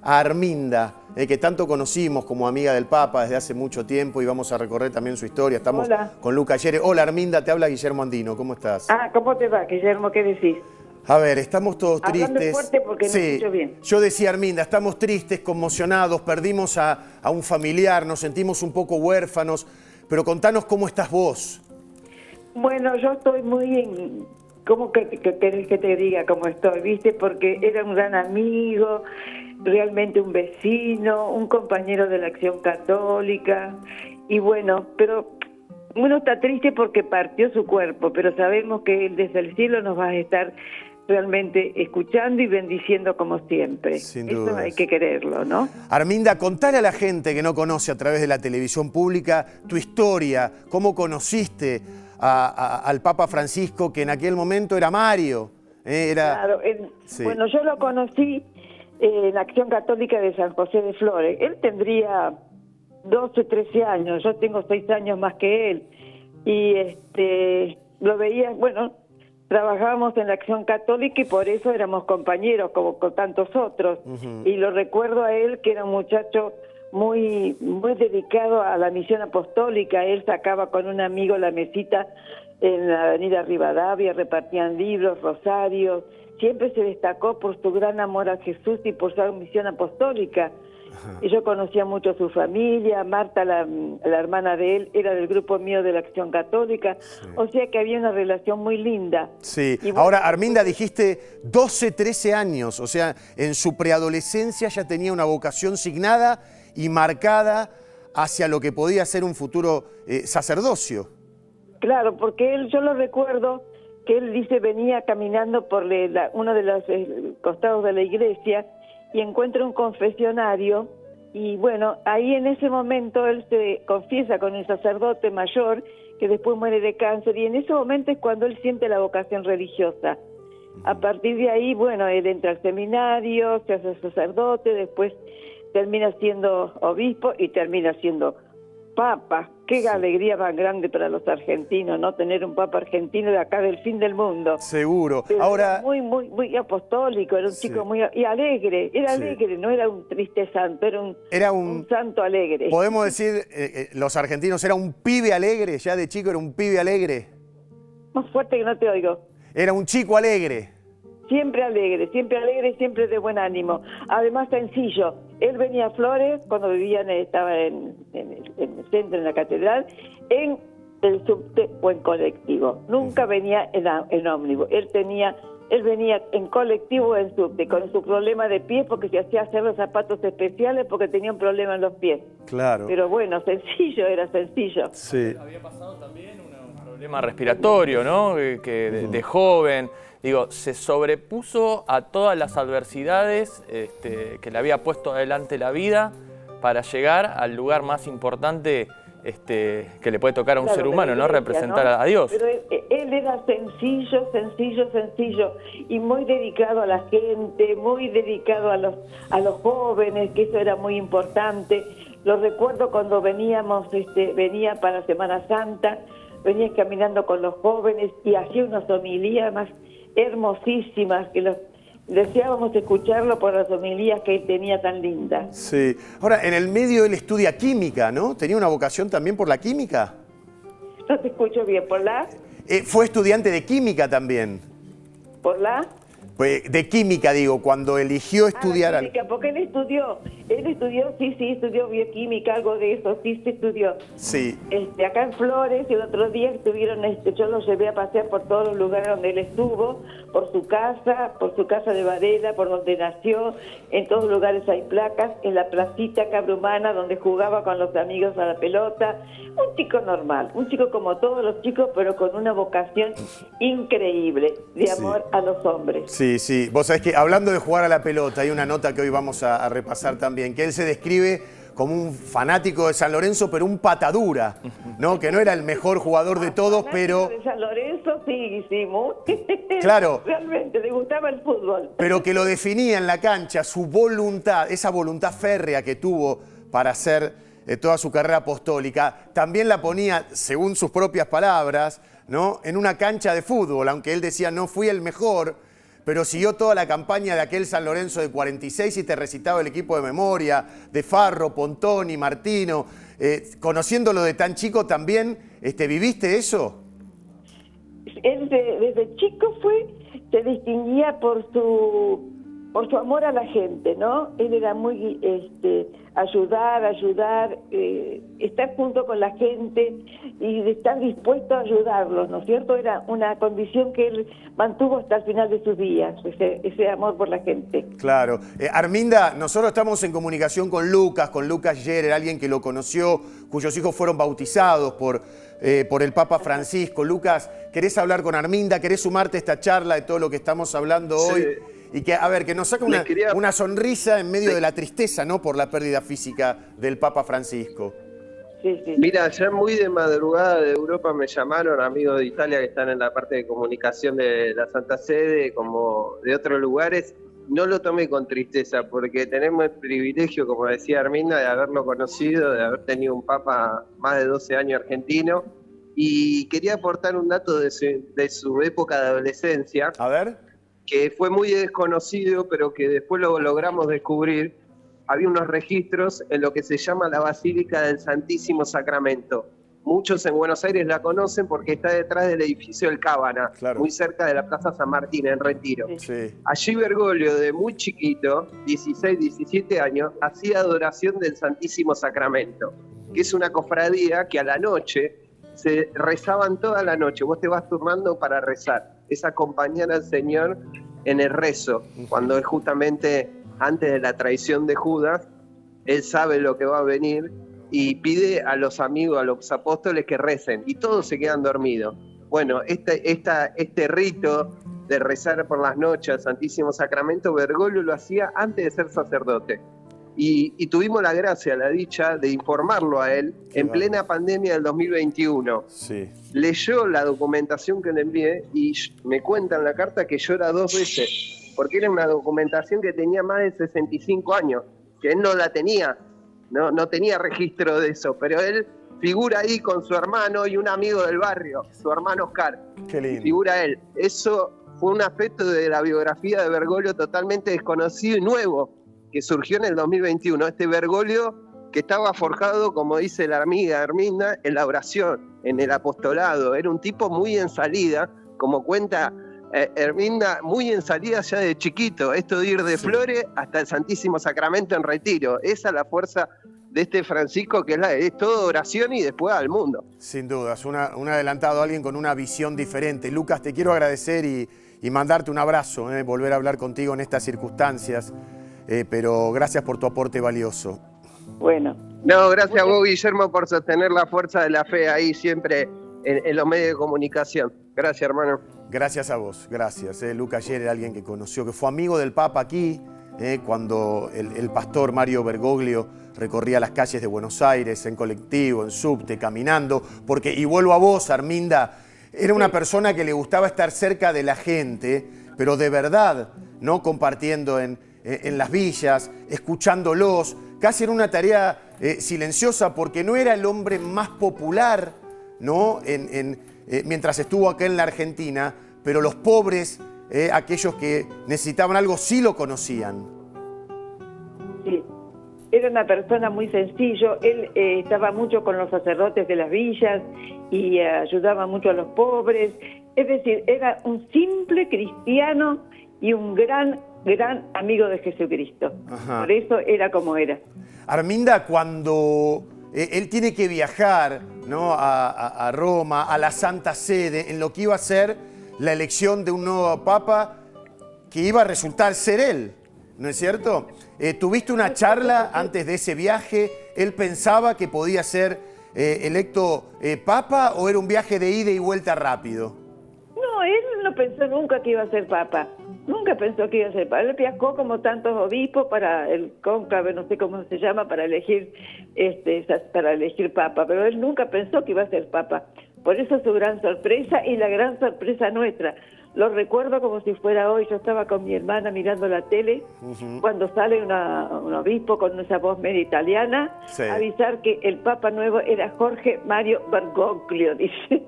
a Arminda, que tanto conocimos como amiga del Papa desde hace mucho tiempo y vamos a recorrer también su historia. Estamos con Luca Ayere. Hola Arminda, te habla Guillermo Andino, ¿cómo estás? ¿Cómo te va, Guillermo? ¿Qué decís? A ver, estamos todos Hablando tristes. fuerte porque no escucho bien. Yo decía, Arminda, estamos tristes, conmocionados, perdimos a un familiar, nos sentimos un poco huérfanos, pero contanos cómo estás vos. Bueno, yo estoy muy ¿Cómo que querés que te diga cómo estoy? ¿Viste? Porque era un gran amigo, realmente un vecino, un compañero de la Acción Católica. Y bueno, pero uno está triste porque partió su cuerpo, pero sabemos que él desde el cielo nos va a estar realmente escuchando y bendiciendo como siempre. Sin dudas. Eso hay que quererlo, ¿no? Arminda, contale a la gente que no conoce a través de la televisión pública tu historia, cómo conociste al Papa Francisco, que en aquel momento era Mario. Claro, bueno, yo lo conocí en la Acción Católica de San José de Flores. Él tendría 12, 13 años, yo tengo 6 años más que él. Y lo veía, bueno, trabajábamos en la Acción Católica y por eso éramos compañeros como con tantos otros. Y lo recuerdo a él que era un muchacho muy dedicado a la misión apostólica. Él sacaba con un amigo la mesita en la avenida Rivadavia, repartían libros, rosarios. Siempre se destacó por su gran amor a Jesús y por su misión apostólica. Y yo conocía mucho a su familia. Marta, la hermana de él, era del grupo mío de la Acción Católica. Sí. O sea que había una relación muy linda. Sí. Bueno, ahora, Arminda, dijiste 12, 13 años. O sea, en su preadolescencia ya tenía una vocación signada y marcada hacia lo que podía ser un futuro sacerdocio. Claro, porque yo lo recuerdo que él dice venía caminando por uno de los costados de la iglesia y encuentra un confesionario y bueno, ahí en ese momento él se confiesa con el sacerdote mayor que después muere de cáncer y en ese momento es cuando él siente la vocación religiosa. A partir de ahí, bueno, él entra al seminario, se hace sacerdote, después termina siendo obispo y termina siendo papa. Qué alegría más grande para los argentinos, ¿no? Tener un papa argentino de acá del fin del mundo. Seguro. Pero ahora era muy apostólico, era un chico muy alegre, alegre, no era un triste santo, era un santo alegre. Podemos decir, los argentinos, era un pibe alegre, ya de chico era un pibe alegre. Más fuerte que no te oigo. Era un chico alegre. Siempre alegre, siempre de buen ánimo. Además sencillo. Él venía a Flores cuando estaba en el centro, en la catedral, en el subte o en colectivo. Nunca venía en ómnibus. Él venía en colectivo o en subte, con su problema de pies porque se hacía hacer los zapatos especiales porque tenía un problema en los pies. Claro. Pero bueno, era sencillo. Sí. Había pasado también un problema respiratorio, ¿no? De joven. Digo, se sobrepuso a todas las adversidades que le había puesto adelante la vida para llegar al lugar más importante que le puede tocar a un ser humano, ¿no? Representar a Dios. Pero él era sencillo y muy dedicado a la gente, muy dedicado a los jóvenes, que eso era muy importante. Lo recuerdo cuando venía para Semana Santa, venía caminando con los jóvenes y hacía unas homilías más hermosísimas que deseábamos escucharlo por las homilías que él tenía tan lindas. Sí. Ahora, en el medio él estudia química, ¿no? ¿Tenía una vocación también por la química? No te escucho bien, ¿por la? Fue estudiante de química también. ¿Por la? Pues de química, digo, cuando eligió estudiar... La química, porque él estudió, estudió bioquímica, algo de eso, sí se estudió. Sí. Acá en Flores, el otro día estuvieron, yo lo llevé a pasear por todos los lugares donde él estuvo, por su casa de Varela, por donde nació, en todos los lugares hay placas, en la placita Cabrumana, donde jugaba con los amigos a la pelota, un chico normal, un chico como todos los chicos, pero con una vocación increíble de amor a los hombres. Sí. Vos sabés que hablando de jugar a la pelota, hay una nota que hoy vamos a repasar también, que él se describe como un fanático de San Lorenzo, pero un patadura, ¿no? Que no era el mejor jugador de todos, pero... De San Lorenzo, sí, muy. Claro. Realmente, le gustaba el fútbol. Pero que lo definía en la cancha, su voluntad, esa voluntad férrea que tuvo para hacer toda su carrera apostólica, también la ponía, según sus propias palabras, ¿no? En una cancha de fútbol, aunque él decía no fui el mejor, pero siguió toda la campaña de aquel San Lorenzo de 46 y te recitaba el equipo de memoria, de Farro, Pontoni, Martino. Conociéndolo de tan chico también, ¿viviste eso? Él desde chico se distinguía por su amor a la gente, ¿no? Él era muy ayudar, estar junto con la gente y de estar dispuesto a ayudarlos, ¿no es cierto? Era una condición que él mantuvo hasta el final de sus días, ese amor por la gente. Claro. Arminda, nosotros estamos en comunicación con Lucas Gerer, alguien que lo conoció, cuyos hijos fueron bautizados por el Papa Francisco. Lucas, ¿querés hablar con Arminda? ¿Querés sumarte a esta charla de todo lo que estamos hablando hoy? Y que, a ver, que nos saque una sonrisa en medio de la tristeza, ¿no? Por la pérdida física del Papa Francisco. Sí, sí. Mira, ayer muy de madrugada de Europa me llamaron amigos de Italia que están en la parte de comunicación de la Santa Sede, como de otros lugares. No lo tomé con tristeza, porque tenemos el privilegio, como decía Arminda, de haberlo conocido, de haber tenido un Papa más de 12 años argentino. Y quería aportar un dato de su época de adolescencia. A ver. Que fue muy desconocido, pero que después lo logramos descubrir. Había unos registros en lo que se llama la Basílica del Santísimo Sacramento. Muchos en Buenos Aires la conocen porque está detrás del edificio del Cábana, claro, muy cerca de la Plaza San Martín, en Retiro. Sí. Allí Bergoglio, de muy chiquito, 16, 17 años, hacía adoración del Santísimo Sacramento, que es una cofradía que a la noche se rezaban toda la noche. Vos te vas turnando para rezar. Es acompañar al Señor en el rezo, cuando es justamente antes de la traición de Judas. Él sabe lo que va a venir y pide a los amigos, a los apóstoles que recen, y todos se quedan dormidos. Bueno, este rito de rezar por las noches al Santísimo Sacramento, Bergoglio lo hacía antes de ser sacerdote. Y tuvimos la gracia, la dicha de informarlo a él en plena pandemia del 2021. Sí. Leyó la documentación que le envié y me cuenta en la carta que llora 2 veces, porque era una documentación que tenía más de 65 años, que él no la tenía, no tenía registro de eso, pero él figura ahí con su hermano y un amigo del barrio, su hermano Oscar. Qué lindo. Figura él. Eso fue un aspecto de la biografía de Bergoglio totalmente desconocido y nuevo, que surgió en el 2021, este Bergoglio que estaba forjado, como dice la amiga Arminda, en la oración, en el apostolado. Era un tipo muy en salida, como cuenta Arminda, muy en salida ya de chiquito, esto de ir de Flores hasta el Santísimo Sacramento en Retiro. Esa es la fuerza de este Francisco, que es todo oración y después al mundo. Sin dudas, un adelantado, alguien con una visión diferente. Lucas, te quiero agradecer y mandarte un abrazo, volver a hablar contigo en estas circunstancias. Pero gracias por tu aporte valioso. Bueno. No, gracias a vos, Guillermo, por sostener la fuerza de la fe ahí siempre en los medios de comunicación. Gracias, hermano. Gracias a vos, gracias. Lucas Gerer, alguien que conoció, que fue amigo del Papa aquí, cuando el pastor Mario Bergoglio recorría las calles de Buenos Aires en colectivo, en subte, caminando, porque, y vuelvo a vos, Arminda, era una persona que le gustaba estar cerca de la gente, pero de verdad, no compartiendo en las villas, escuchándolos, casi era una tarea silenciosa, porque no era el hombre más popular, ¿no? Mientras estuvo acá en la Argentina, pero los pobres, aquellos que necesitaban algo, sí lo conocían. Sí, era una persona muy sencillo. Él estaba mucho con los sacerdotes de las villas y ayudaba mucho a los pobres. Es decir, era un simple cristiano y un gran amigo de Jesucristo. Ajá. Por eso era como era. Arminda, cuando él tiene que viajar, ¿no?, a Roma, a la Santa Sede, en lo que iba a ser la elección de un nuevo papa que iba a resultar ser él, ¿no es cierto? ¿Tuviste una charla antes de ese viaje? ¿Él pensaba que podía ser electo papa o era un viaje de ida y vuelta rápido? No, él no pensó nunca que iba a ser papa. Nunca pensó que iba a ser papa. Él viajó como tantos obispos para el cónclave, no sé cómo se llama, para elegir papa, pero él nunca pensó que iba a ser papa. Por eso su gran sorpresa y la gran sorpresa nuestra, lo recuerdo como si fuera hoy. Yo estaba con mi hermana mirando la tele cuando sale un obispo con esa voz medio italiana a avisar que el Papa nuevo era Jorge Mario Bergoglio. Dice,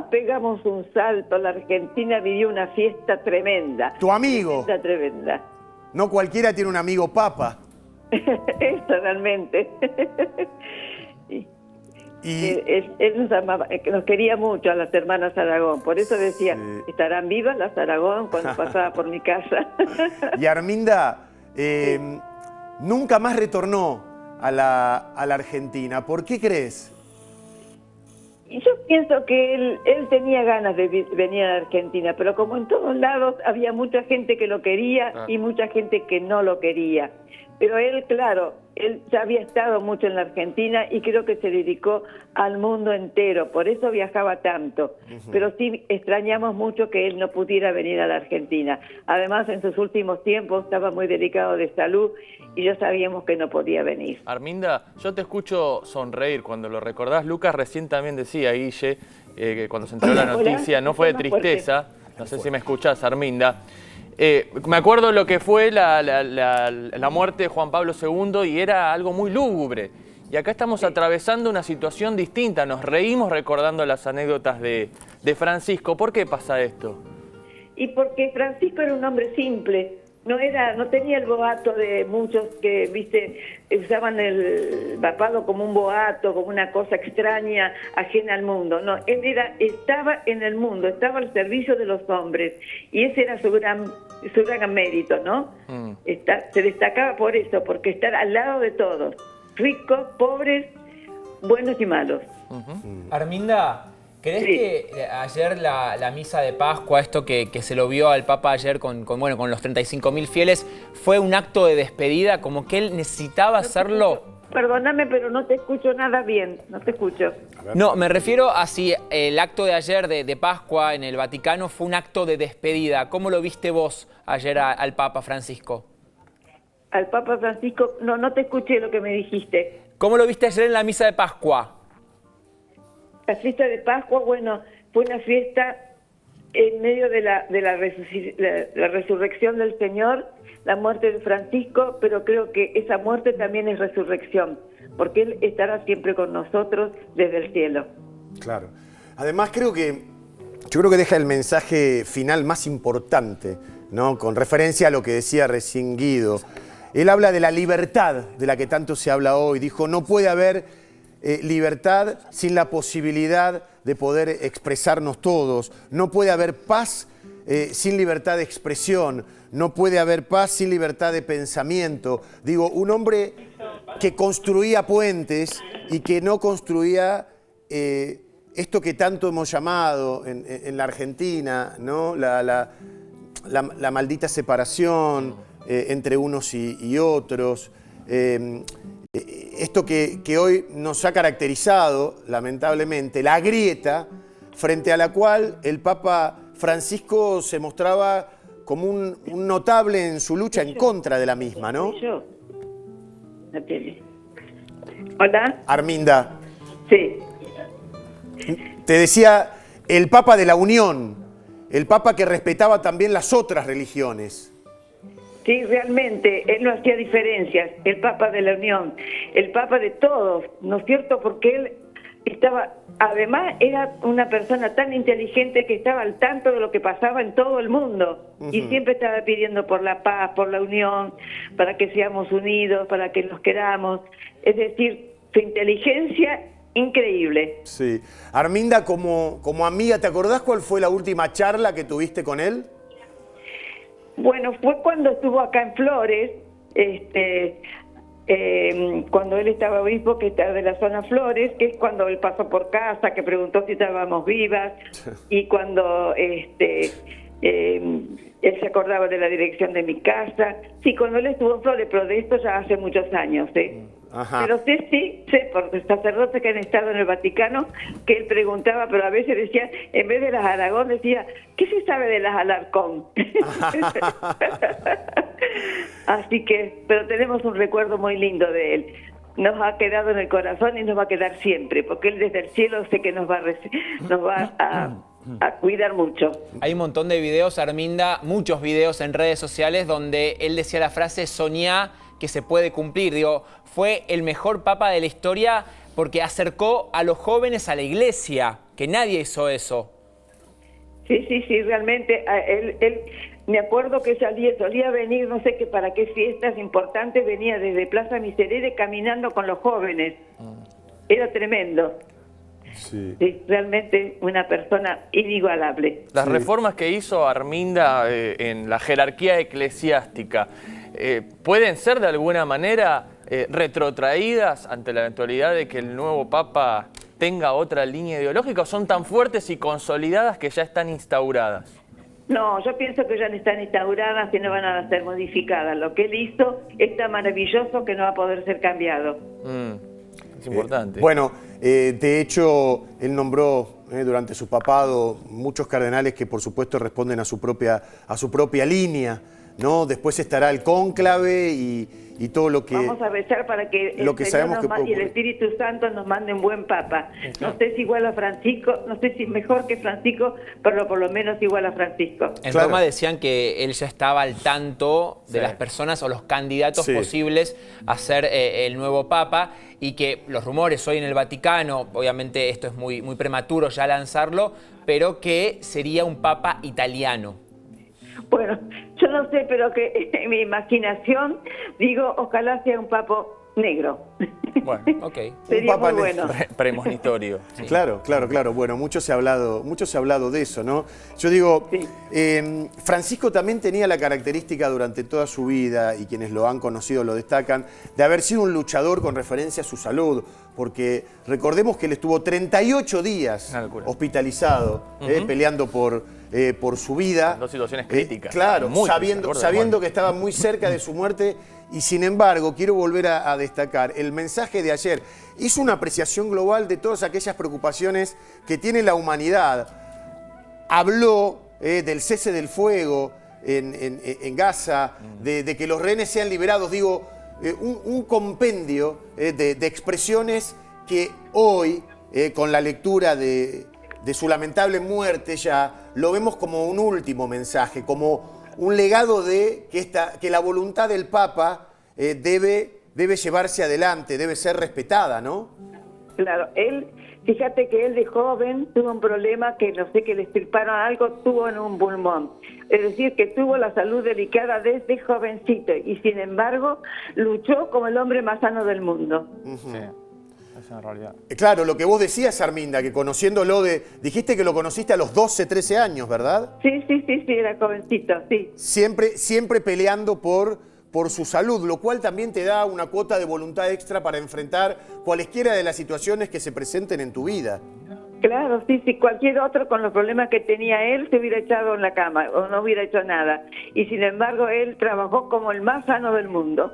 pegamos un salto, la Argentina vivió una fiesta tremenda. ¿Tu amigo? Fiesta tremenda. No cualquiera tiene un amigo Papa. Eso realmente. Él nos amaba, nos quería mucho a las hermanas Aragón, por eso decía, ¿estarán vivas las Aragón cuando pasaba por mi casa? Y Arminda, nunca más retornó a la Argentina. ¿Por qué crees? Yo pienso que él tenía ganas de venir a la Argentina, pero como en todos lados había mucha gente que lo quería y mucha gente que no lo quería. Pero él, claro, él ya había estado mucho en la Argentina y creo que se dedicó al mundo entero, por eso viajaba tanto. Pero sí extrañamos mucho que él no pudiera venir a la Argentina. Además, en sus últimos tiempos estaba muy delicado de salud y ya sabíamos que no podía venir. Arminda, yo te escucho sonreír cuando lo recordás. Lucas recién también decía, Guille, que cuando se enteró la noticia no fue de tristeza. No sé si me escuchás, Arminda. Me acuerdo lo que fue la muerte de Juan Pablo II y era algo muy lúgubre. Y acá estamos atravesando una situación distinta. Nos reímos recordando las anécdotas de Francisco. ¿Por qué pasa esto? Y porque Francisco era un hombre simple. No tenía el boato de muchos que, viste, usaban el papado como un boato, como una cosa extraña, ajena al mundo. No, él estaba en el mundo, estaba al servicio de los hombres. Y ese era su gran mérito, ¿no? Se destacaba por eso, porque estar al lado de todos, ricos, pobres, buenos y malos. Arminda, ¿crees que ayer la misa de Pascua, esto que se lo vio al Papa ayer con los 35.000 fieles, fue un acto de despedida, como que él necesitaba hacerlo? Perdóname, pero no te escucho nada bien, no te escucho. No, me refiero a si el acto de ayer de Pascua en el Vaticano fue un acto de despedida. ¿Cómo lo viste vos ayer al Papa Francisco? Al Papa Francisco, no te escuché lo que me dijiste. ¿Cómo lo viste ayer en la misa de Pascua? La fiesta de Pascua, bueno, fue una fiesta en medio de la resurrección del Señor, la muerte de Francisco, pero creo que esa muerte también es resurrección, porque Él estará siempre con nosotros desde el cielo. Claro. Además, yo creo que deja el mensaje final más importante, ¿no? Con referencia a lo que decía recién Guido. Él habla de la libertad de la que tanto se habla hoy. Dijo, no puede haber libertad sin la posibilidad de poder expresarnos todos. No puede haber paz sin libertad de expresión. No puede haber paz sin libertad de pensamiento. Digo, un hombre que construía puentes y que no construía esto que tanto hemos llamado en la Argentina, ¿no? La maldita separación entre unos y otros. Esto que hoy nos ha caracterizado, lamentablemente, la grieta frente a la cual el Papa Francisco se mostraba como un notable en su lucha en contra de la misma, ¿no? La tele. ¿Hola? Arminda. Sí. Te decía, el Papa de la Unión, el Papa que respetaba también las otras religiones. Sí, realmente, él no hacía diferencias, el Papa de la Unión, el Papa de todos, ¿no es cierto? Porque él además era una persona tan inteligente que estaba al tanto de lo que pasaba en todo el mundo y siempre estaba pidiendo por la paz, por la unión, para que seamos unidos, para que nos queramos. Es decir, su inteligencia increíble. Sí. Arminda, como amiga, ¿te acordás cuál fue la última charla que tuviste con él? Bueno, fue cuando estuvo acá en Flores, cuando él estaba obispo, que está de la zona Flores, que es cuando él pasó por casa, que preguntó si estábamos vivas, y cuando él se acordaba de la dirección de mi casa. Sí, cuando él estuvo en Flores, pero de esto ya hace muchos años, Ajá. Pero sé por los sacerdotes que han estado en el Vaticano, que él preguntaba, pero a veces decía, en vez de las Aragón, decía, ¿qué se sabe de las Alarcón? Así que, pero tenemos un recuerdo muy lindo de él. Nos ha quedado en el corazón y nos va a quedar siempre, porque él desde el cielo sé que nos va a cuidar mucho. Hay un montón de videos, Arminda, muchos videos en redes sociales donde él decía la frase soñá que se puede cumplir. Digo, fue el mejor papa de la historia porque acercó a los jóvenes a la iglesia, que nadie hizo eso. Sí, realmente él me acuerdo que solía venir, no sé qué para qué fiestas importantes, venía desde Plaza Miserere caminando con los jóvenes. Era tremendo. Sí, realmente una persona inigualable. Las reformas que hizo Arminda en la jerarquía eclesiástica, ¿pueden ser de alguna manera retrotraídas ante la eventualidad de que el nuevo Papa tenga otra línea ideológica o son tan fuertes y consolidadas que ya están instauradas? No, yo pienso que ya no están instauradas y no van a ser modificadas. Lo que él hizo es tan maravilloso que no va a poder ser cambiado. Es importante. Bueno, de hecho, él nombró durante su papado muchos cardenales que por supuesto responden a su propia línea, ¿no? Después estará el cónclave y todo lo que... Vamos a rezar para que el Señor y el Espíritu Santo nos mande un buen Papa. No sé si igual a Francisco, no sé si mejor que Francisco, pero por lo menos igual a Francisco. En Roma decían que él ya estaba al tanto de las personas o los candidatos posibles a ser el nuevo Papa y que los rumores hoy en el Vaticano, obviamente esto es muy prematuro ya lanzarlo, pero que sería un Papa italiano. Bueno, yo no sé, pero que en mi imaginación digo, ojalá sea un papa negro. Bueno, ok. Sería muy bueno. Premonitorio. Sí. Claro. Bueno, mucho se ha hablado de eso, ¿no? Yo digo, Francisco también tenía la característica durante toda su vida, y quienes lo han conocido lo destacan, de haber sido un luchador con referencia a su salud, porque recordemos que él estuvo 38 días hospitalizado, peleando por su vida. Dos situaciones críticas. Claro, sabiendo que estaba muy cerca de su muerte. Y sin embargo, quiero volver a destacar el mensaje de ayer. Hizo una apreciación global de todas aquellas preocupaciones que tiene la humanidad. Habló del cese del fuego en Gaza, de que los rehenes sean liberados. Digo, un compendio de expresiones que hoy, con la lectura de su lamentable muerte ya, lo vemos como un último mensaje, como un legado de que la voluntad del Papa debe llevarse adelante, debe ser respetada, ¿no? Claro, fíjate que él de joven tuvo un problema que no sé, que le extirparon algo, tuvo en un pulmón. Es decir, que tuvo la salud delicada desde jovencito y sin embargo luchó como el hombre más sano del mundo. Sí. Es una realidad. Claro, lo que vos decías, Arminda, que conociéndolo dijiste que lo conociste a los 12, 13 años, ¿verdad? Sí, era jovencito, sí. Siempre peleando por su salud, lo cual también te da una cuota de voluntad extra para enfrentar cualesquiera de las situaciones que se presenten en tu vida. Claro, sí, cualquier otro con los problemas que tenía él se hubiera echado en la cama o no hubiera hecho nada. Y sin embargo, él trabajó como el más sano del mundo.